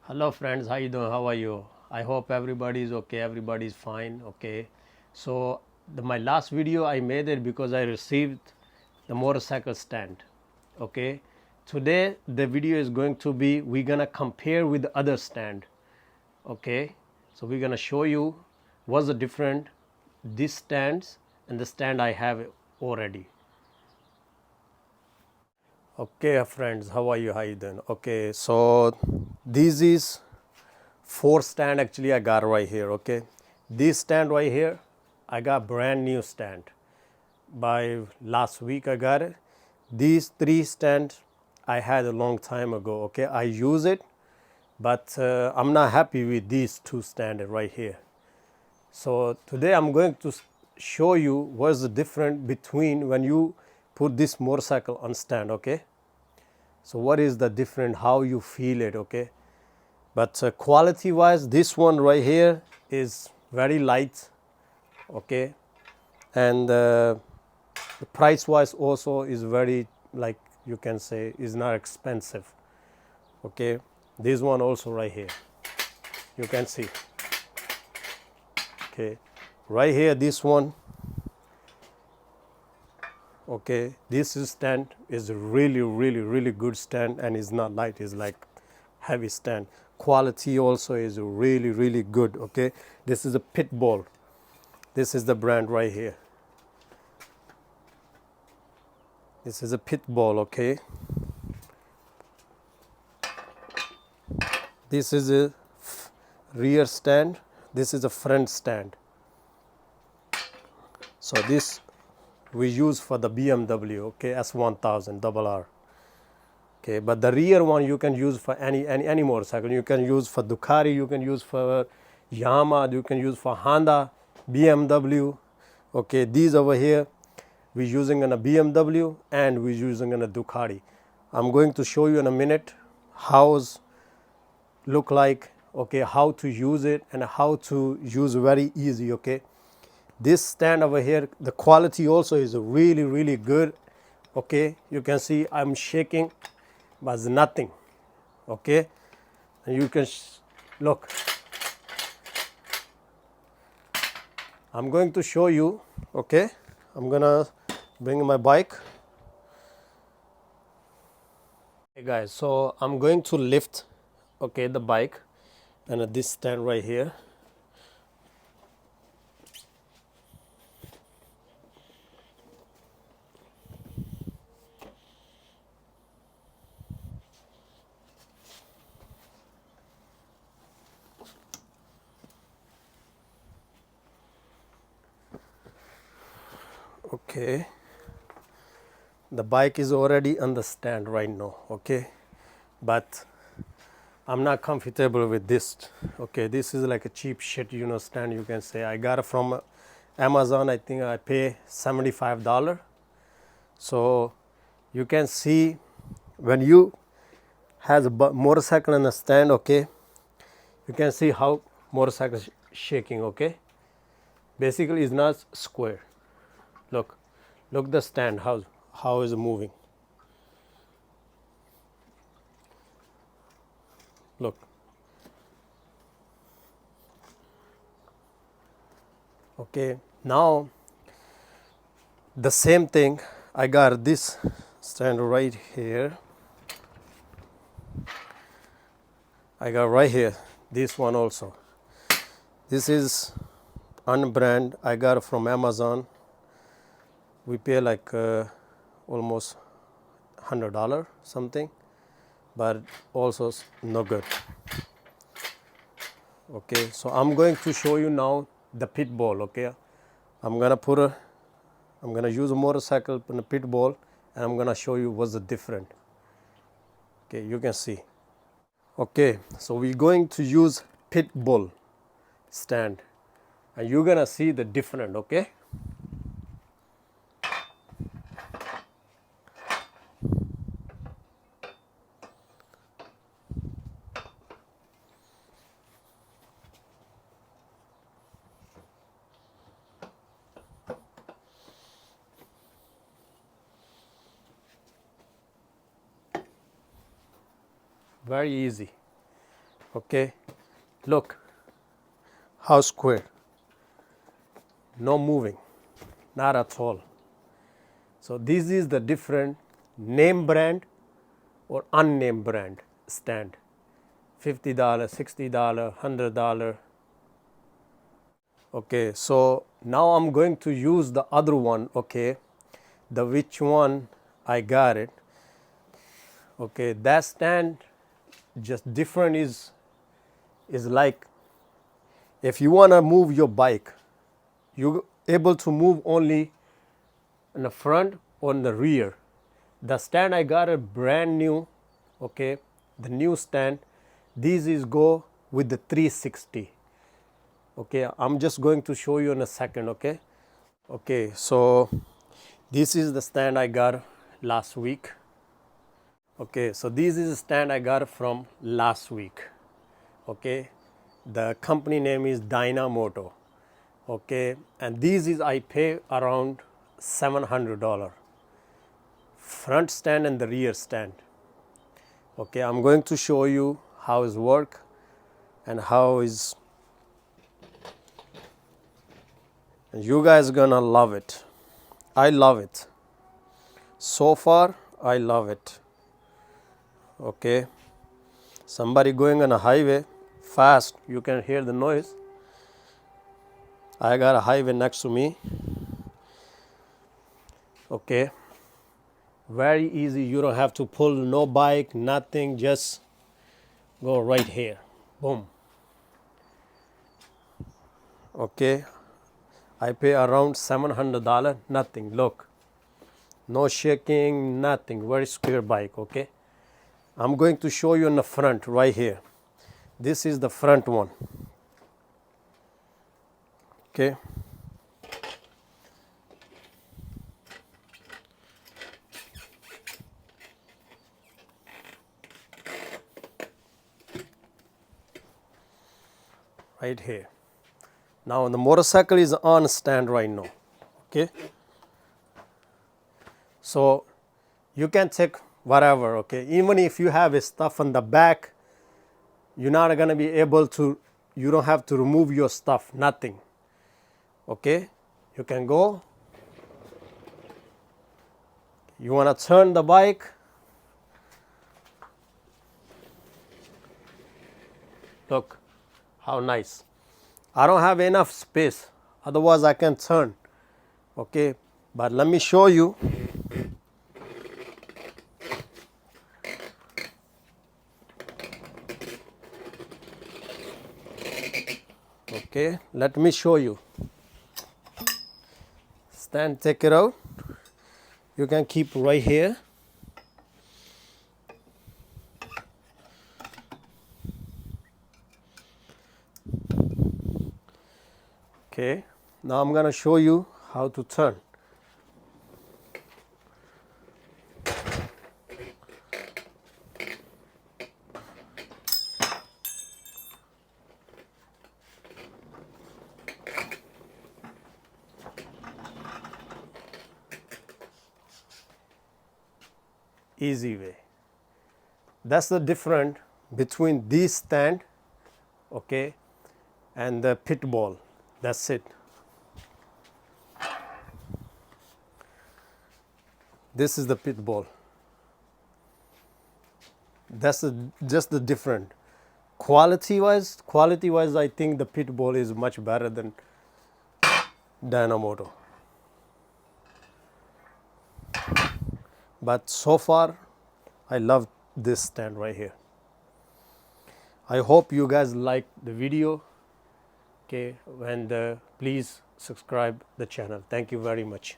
Hello friends, how you doing? How are you? I hope everybody is okay, everybody is fine. Okay, so my last video I made it because I received the motorcycle stand. Okay, today the video is going to be we're gonna compare with the other stand. Okay, so we're gonna show you what's the different this stands and the stand I have already. Okay friends, how are you? How you doing? Okay, so this is four stand actually I got right here. Okay, this stand right here I got brand new stand by last week I got it. These three stands I had a long time ago. Okay, I use it, but I'm not happy with these two stands right here. So today I'm going to show you what's the difference between when you put this motorcycle on stand. Okay, so what is the difference, how you feel it. Okay, but quality wise this one right here is very light. Okay, and the price wise also is very, like you can say, is not expensive. Okay, this one also right here you can see. Okay, right here this one. Okay, this is stand is really good stand and is not light, is like heavy stand. Quality also is really good. Okay, this is a Pitbull. This is the brand right here. This is a Pitbull. Okay, this is a rear stand, this is a front stand. So this we use for the BMW, okay, S1000 RR. Okay, but the rear one you can use for any motorcycle. You can use for Ducati, you can use for Yamaha, you can use for Honda, BMW. Okay, these over here we're using in a BMW and we're using in a Ducati. I'm going to show you in a minute how's look like, okay, how to use it and how to use very easy. Okay, this stand over here, the quality also is really good. Okay, you can see I'm shaking but it's nothing. Okay, and you can look, I'm going to show you. Okay, I'm gonna bring my bike. Hey guys, so I'm going to lift, okay, the bike and this stand right here. Okay, the bike is already on the stand right now. Okay, but I'm not comfortable with this. Okay, this is like a cheap shit, stand, you can say. I got it from Amazon. I think I pay $75. So you can see when you has a motorcycle on a stand. Okay, you can see how motorcycle is shaking. Okay, basically it's not square. Look the stand, how is it moving. Look. Okay, now the same thing, I got this stand right here. I got right here this one also. This is unbrand, I got it from Amazon. We pay like almost $100 something, but also no good. Okay, so I'm going to show you now the Pitbull. Okay, I'm gonna use a motorcycle in a Pitbull and I'm gonna show you what's the different. Okay, you can see. Okay, so we're going to use Pitbull stand and you're gonna see the different. Okay, very easy. Okay, look how square, no moving, not at all. So this is the different name brand or unnamed brand stand. $50, $60, $100. Okay, so now I'm going to use the other one. Okay, the which one I got it. Okay, that stand just different is like if you want to move your bike, you're able to move only in the front or in the rear. The stand I got a brand new. Okay, the new stand, this is go with the 360. Okay, I'm just going to show you in a second. Okay, okay, so this is the stand I got last week. Okay, so this is a stand I got from last week. Okay, the company name is Dynamoto. Okay, and this is I pay around $700 front stand and the rear stand. Okay, I'm going to show you how it work and how is, and you guys gonna love it. I love it. So far I love it. Okay, somebody going on a highway fast, you can hear the noise. I got a highway next to me. Okay, very easy, you don't have to pull no bike, nothing, just go right here, boom. Okay, I pay around $700, nothing, look, no shaking, nothing, very square bike. Okay, I'm going to show you in the front right here. This is the front one. Okay, right here. Now the motorcycle is on stand right now. Okay, so you can take whatever. Okay, even if you have stuff on the back, you're not going to be able to, you don't have to remove your stuff, nothing. Okay, you can go, you want to turn the bike, look how nice. I don't have enough space, otherwise I can turn. Okay, but let me show you. Okay, let me show you. Stand, take it out. You can keep right here. Okay, now I'm going to show you how to turn. Easy way. That's the difference between this stand, okay, and the pit ball. That's it. This is the pit ball. That's just the different. Quality wise, I think the pit ball is much better than Dynamoto. But so far, I love this stand right here. I hope you guys like the video. Okay, and please subscribe the channel. Thank you very much.